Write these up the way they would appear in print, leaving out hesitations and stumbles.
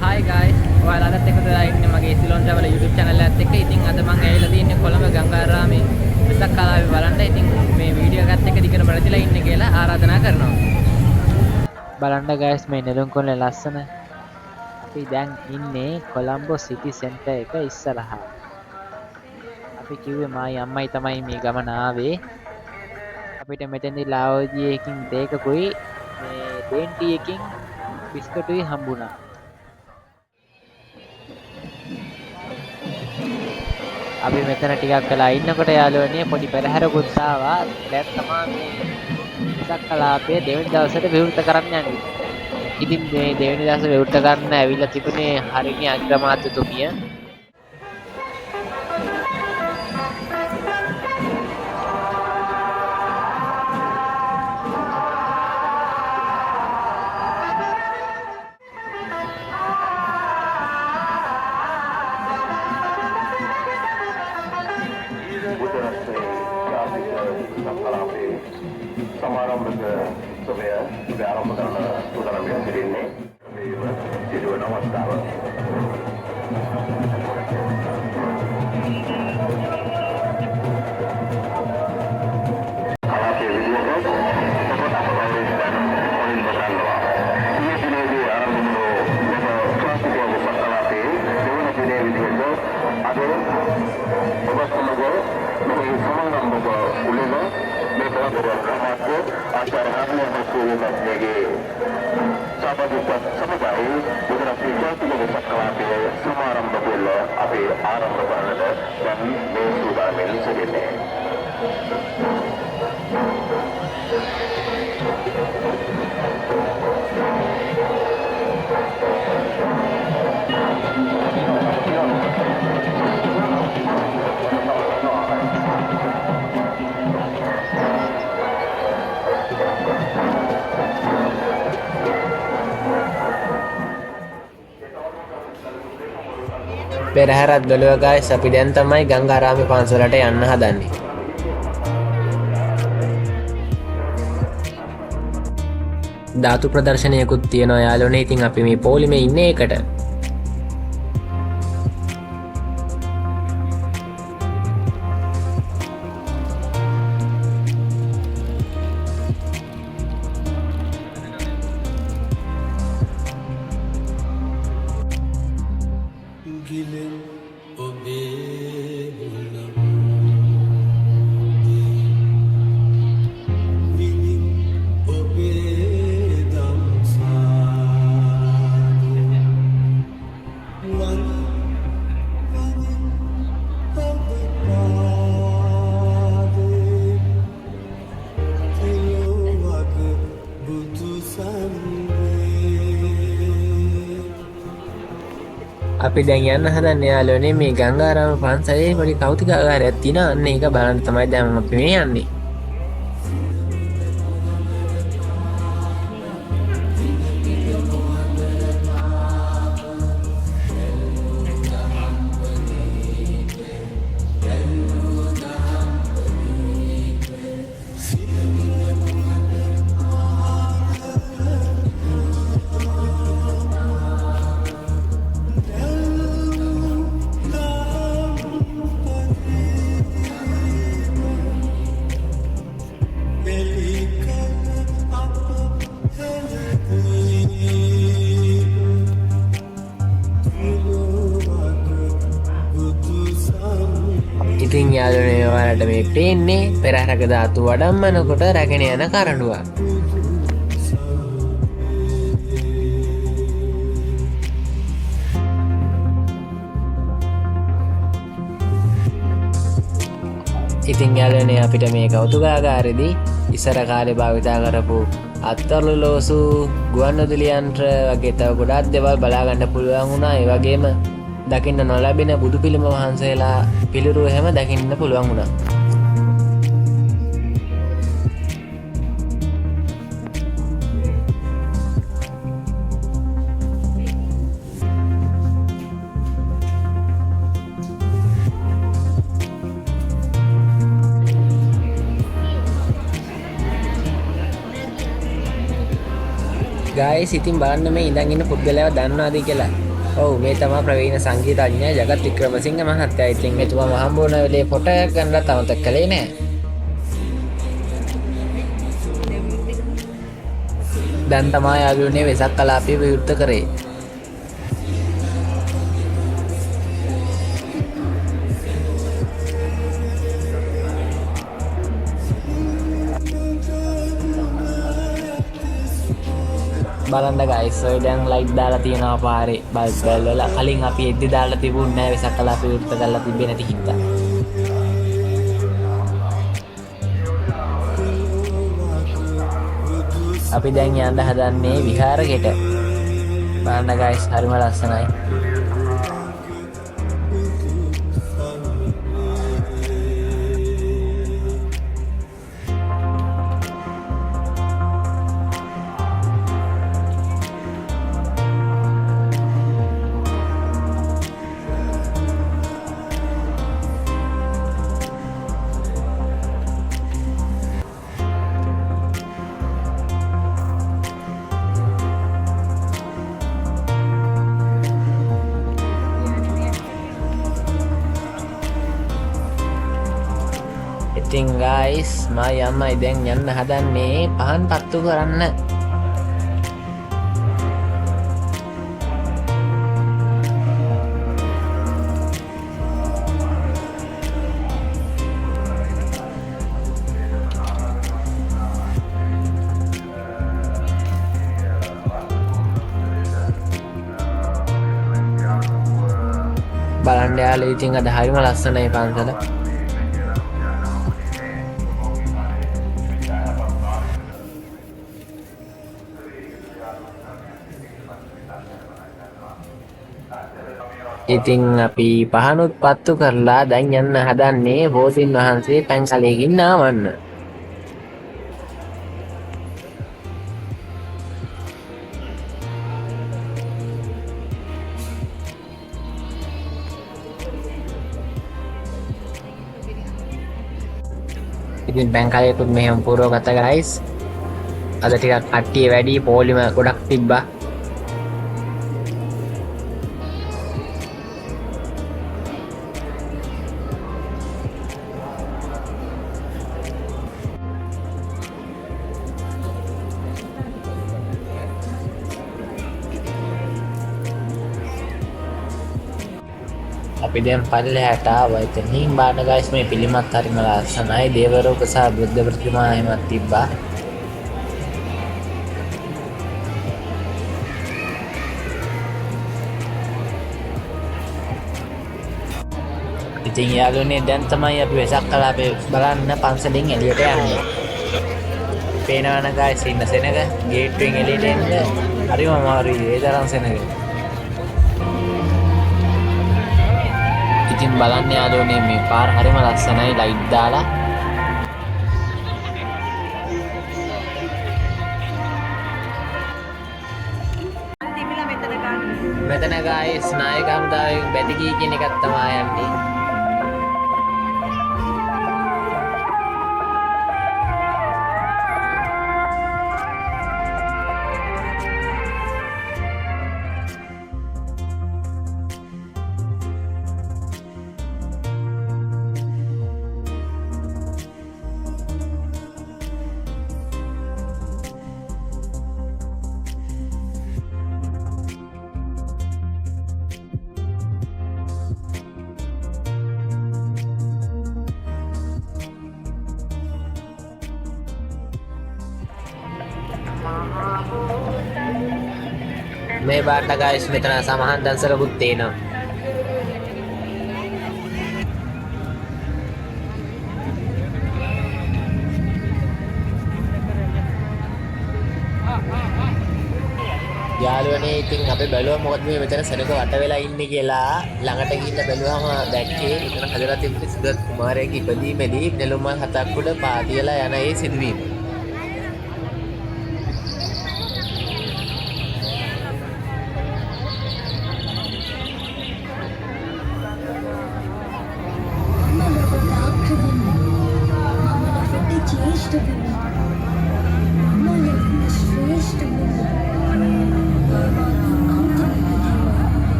Hi guys, ඔයාලටත් එකතු වෙලා ඉන්නේ මගේ සිලොන් ට්‍රැවල් YouTube channel එකත් එක්ක. ඉතින් අද මම ඇවිල්ලා තින්නේ කොළඹ ගංගාරාමේ වෙසක් කලාවේ බලන්න. ඉතින් මේ වීඩියෝ එකත් එක්ක දිගට බලතිලා ඉන්න කියලා ආරාධනා කරනවා. බලන්න guys මේ නෙළුම් කොල්ලේ ලස්සන. අපි දැන් ඉන්නේ කොළඹ සිටි සෙන්ටර් එක ඉස්සරහා. අපි කිව්වේ මායි අම්මයි තමයි මේ ගමන ආවේ. අපිට මෙතෙන්දී ලාවෝජි එකකින් දෙකකුයි මේ ඩේන්ටි එකකින් බිස්කටුයි හම්බුණා. අපි මෙතන ටිකක් වෙලා ඉන්නකොට යාළුවනේ පොඩි පෙරහැරකුත් ආවා. දැන් තමයි මේ වෙසක් කලාපයේ දෙවෙනි දවසට විවෘත කරන්න යන්නේ. ඉතින් මේ දෙවෙනි දවසේ විවෘත කරන්න ඇවිල්ලා තිබුණේ හරිනි අග්‍රාමාත්‍යතුමිය. සමාරම්භක සභය ආරම්භ කරන සූදානම් වෙන සිටින්නේ මේ සිදුවන අවස්ථාව. කලාපයේ විදියට පොත අපවරේ ඔලින් බරනවා. මේ දිනේ ආරම්භ වූ ක්ලාසිකල් වෙසක් කලාපයේ දෙවන දිනේ විදියට අද ඔබ සමග මේ සමාරම්භක උළෙල මේ ප්‍රාමාණික ආචාර්ය හර්මන් හසුරුවන්ගේ සභාපති සමුදායේ බුදුරජාණන් ක්ලාසිකල් වෙසක් කලාපයේ සමාරම්භ පෙළ අපි ආරම්භ කරන්නට දැන් මේ සූදානම් වෙන්නේ. පෙරහැරත් බැලුවා guys. අපි දැන් තමයි ගංගාරාමේ පන්සලට යන්න හදන්නේ. ධාතු ප්‍රදර්ශනයකුත් තියෙනවා යාළුවනේ. ඉතින් අපි මේ පොලිමේ ඉන්නේ එකට. අපි දැන් යන්න හදන්නේ යාළුවනේ මේ ගංගාරාම පන්සලේ පොඩි කෞතුකාගාරයක් තියෙනවා. අන්න ඒක බලන්න තමයි දැන් අපි මේ යන්නේ. ඉතින් යාළුවනේ ඔයාලට මේ පේන්නේ පෙරහැරක ධාතු වඩම්මනකොට රැගෙන යන කරඬුවක්. ඉතින් යාළුවනේ අපිට මේ කෞතුකාගාරෙදී ඉස්සර කාලේ භාවිතා කරපු අත්තරලු ලෝසු ගුවන්විදුලියන්ත්‍ර වගේ තව ගොඩාක් දේවල් බලා ගන්න පුළුවන් වුණා. ඒ වගේම දකින්න නොලැබෙන බුදු පිළිම වහන්සේලා පිළිරුව හැම දකින්න පුළුවන් වුණා. ගායිස් ඉතින් බලන්න මේ ඉඳන් ඉන්න පුද්ගලයාව දන්නවද කියලා. ඔව් මේ තමයි ප්‍රවීණ සංගීතඥ ජගත් වික්‍රමසිංහ මහත්තයා. ඉතින් එතුමාම හම්බ වුණ වෙලේ ෆොටෝ එකක් ගන්නත් අමතක කළේ නෑ. දැන් තමයි යාළුවනේ වෙසක් කලාපය විවෘත කරේ. බලන්න ගයිස් ඔය දැන් ලයිට් දාලා තියෙනවා පාරේ බල්බ් වල. කලින් අපි එද්දි දාලා තිබුණේ නැහැ වෙසක් කලාපය විවෘත කරලා තිබ්බේ නැති හින්දා. අපි දැන් යන්න හදන්නේ විහාරෙට. බලන්න ගයිස් හරිම ලස්සනයි. ඉතින් ගයිස් මයි අම්මයි දැන් යන්න හදන්නේ පහන් පත්තු කරන්න. බලන්න යාළුවෝ ඉතින් අද හරිම ලස්සනයි පන්සල. ඉතින් අපි පහනුත් පත්තු කරලා දැන් යන්න හදන්නේ බෝධීන් වහන්සේ පැන්සලයකින් නාවන්න. ඉතින් පැන්කලයකුත් මෙහෙම පුරවගත ගයිස්. අද ටිකක් කට්ටිය වැඩි පොලිම ගොඩක් තිබ්බා. අපි දැන් පල්ලෙහාට ආවා. ඉතින් බලන්න ගයිස් මේ පිළිමත් හරිම ලස්සනයි. දේවරූප සහ බුද්ධ ප්‍රතිමා එහෙමත් තිබ්බා. ඉතින් යාළුවනේ දැන් තමයි අපි වෙසක් කලාපය බලන්න පන්සලෙන් එළියට යන්නේ. පේනවනේ ගයිස් ඉන්න සෙනග ගේට්ටුවෙන් එළියට එන්න හරිම අමාරුයි. ඒ තරම් සෙනග. ඉතින් බලන්න යාළුවනේ මේ පාර හරිම ලස්සනයි ලයිට් දාලා. මෙතන ගායිස් නායක හමුදාවේ බැතිකී කියන එකක් තමයි යන්නේ. මේ බාට ගයිස් මෙතන සමහන් දන්සලකුත් තියෙනවා. යාළුවනේ ඉතින් අපි බැලුවා මොකද මේ මෙතන සෙනඟ වට වෙලා ඉන්නේ කියලා. ළඟට ගිහින් බැලුවාම දැක්කේ මෙතන හදලා තිබුණේ සිද්ධාර්ථ කුමාරයාගේ ඉපදීමේදී නෙළුම් මල් 7ක් උඩ පාතියලා යන ඒ සිදුවීම.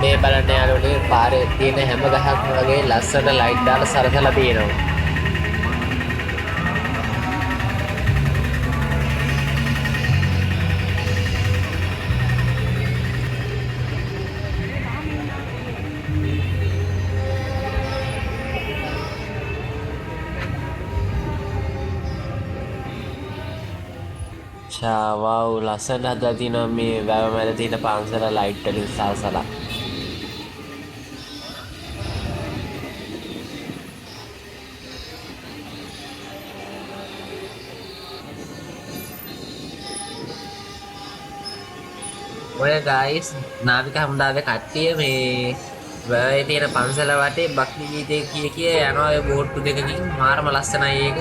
මේ බලන්න යාළුවනේ පාරේ තියෙන හැම ගහක්ම වගේ ලස්සන ලයිට් දාලා සරසලා තියෙනවා. වව් ලස්සන හදලා තියෙනවා මේ වැව මැද තියෙන පන්සල ලයිට් වලින් සලසලා. ඔය ගයිස් නාවික හමුදාවේ කට්ටිය මේ වැවේ තියෙන පන්සල වටේ භක්ති ගීතේ කිය යනවා ඔය බෝට්ටු දෙකකින් මාරම ලස්සනයි ඒක.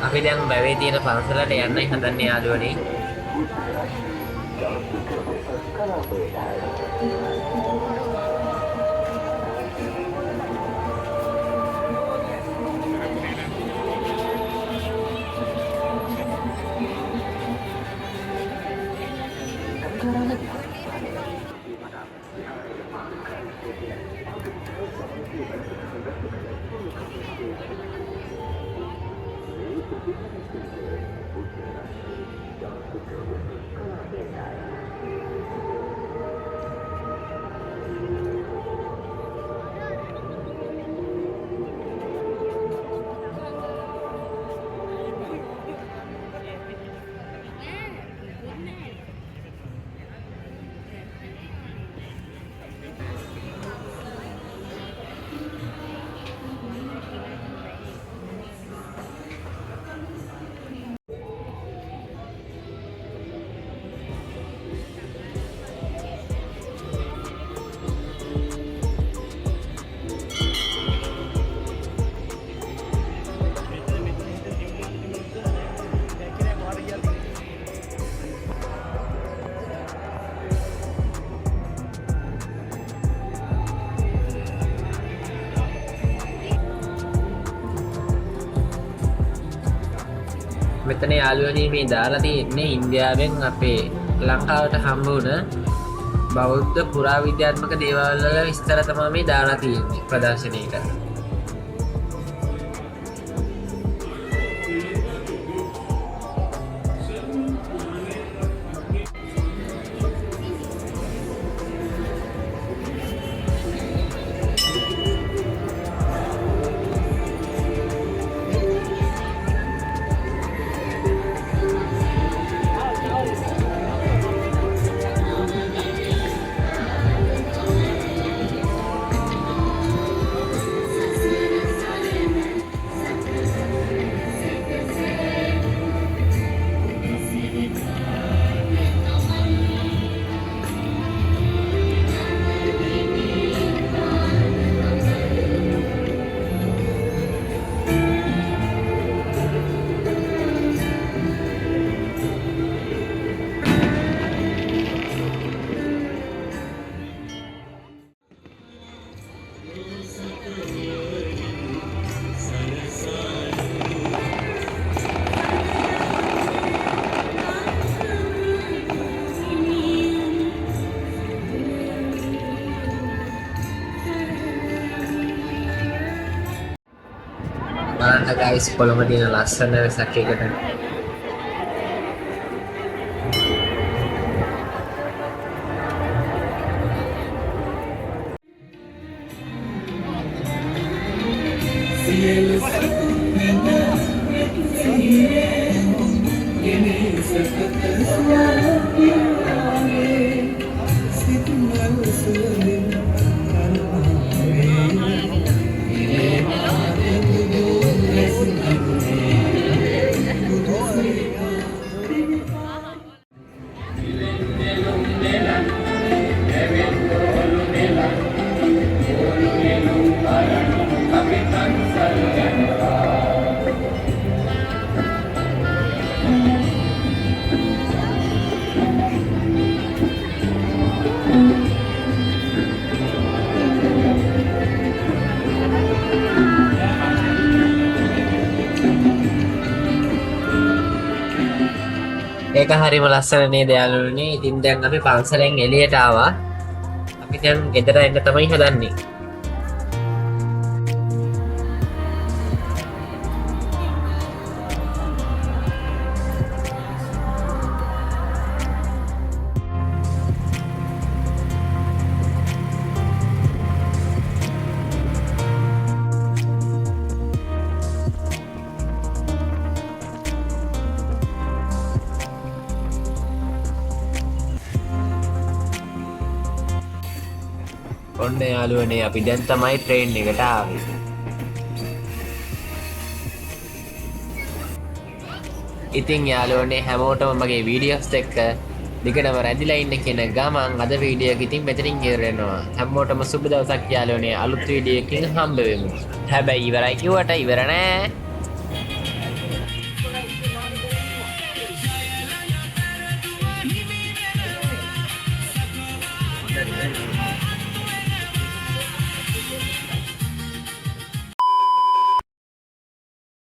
අපි දැන් වැවේ තියෙන පන්සලට යන්නයි හදන්නේ යාළුවනේ. මෙතන යාළුවනේ මේ දාලා තියෙන්නේ ඉන්දියාවෙන් අපේ ලංකාවට හම්බ වුණ බෞද්ධ පුරාවිද්‍යාත්මක දේවල් වල විස්තර තමයි මේ දාලා තියෙන්නේ ප්‍රදර්ශනයකට. බලන්න ගයිස් කොළඹ තියෙන ලස්සන වෙසක් එකට. ඒක හරිම ලස්සන නේද යාළුවනේ. ඉතින් දැන් අපි පන්සලෙන් එළියට ආවා. අපි දැන් ගෙදර එන්න තමයි හදන්නේ. ඔන්න යාළුවනේ අපි දැන් තමයි ට්‍රේන් එකට ආවේ. ඉතින් යාළුවනේ හැමෝටම මගේ වීඩියෝස් එක්ක දිගටම රැඳිලා ඉන්න කියන ගමන් අද වීඩියෝ එක ඉතින් මෙතනින් ඉවර වෙනවා. හැමෝටම සුබ දවසක් යාළුවනේ. අලුත් වීඩියෝ එකකින් හම්බ වෙමු. හැබැයි ඉවරයි කිව්වට ඉවර නෑ.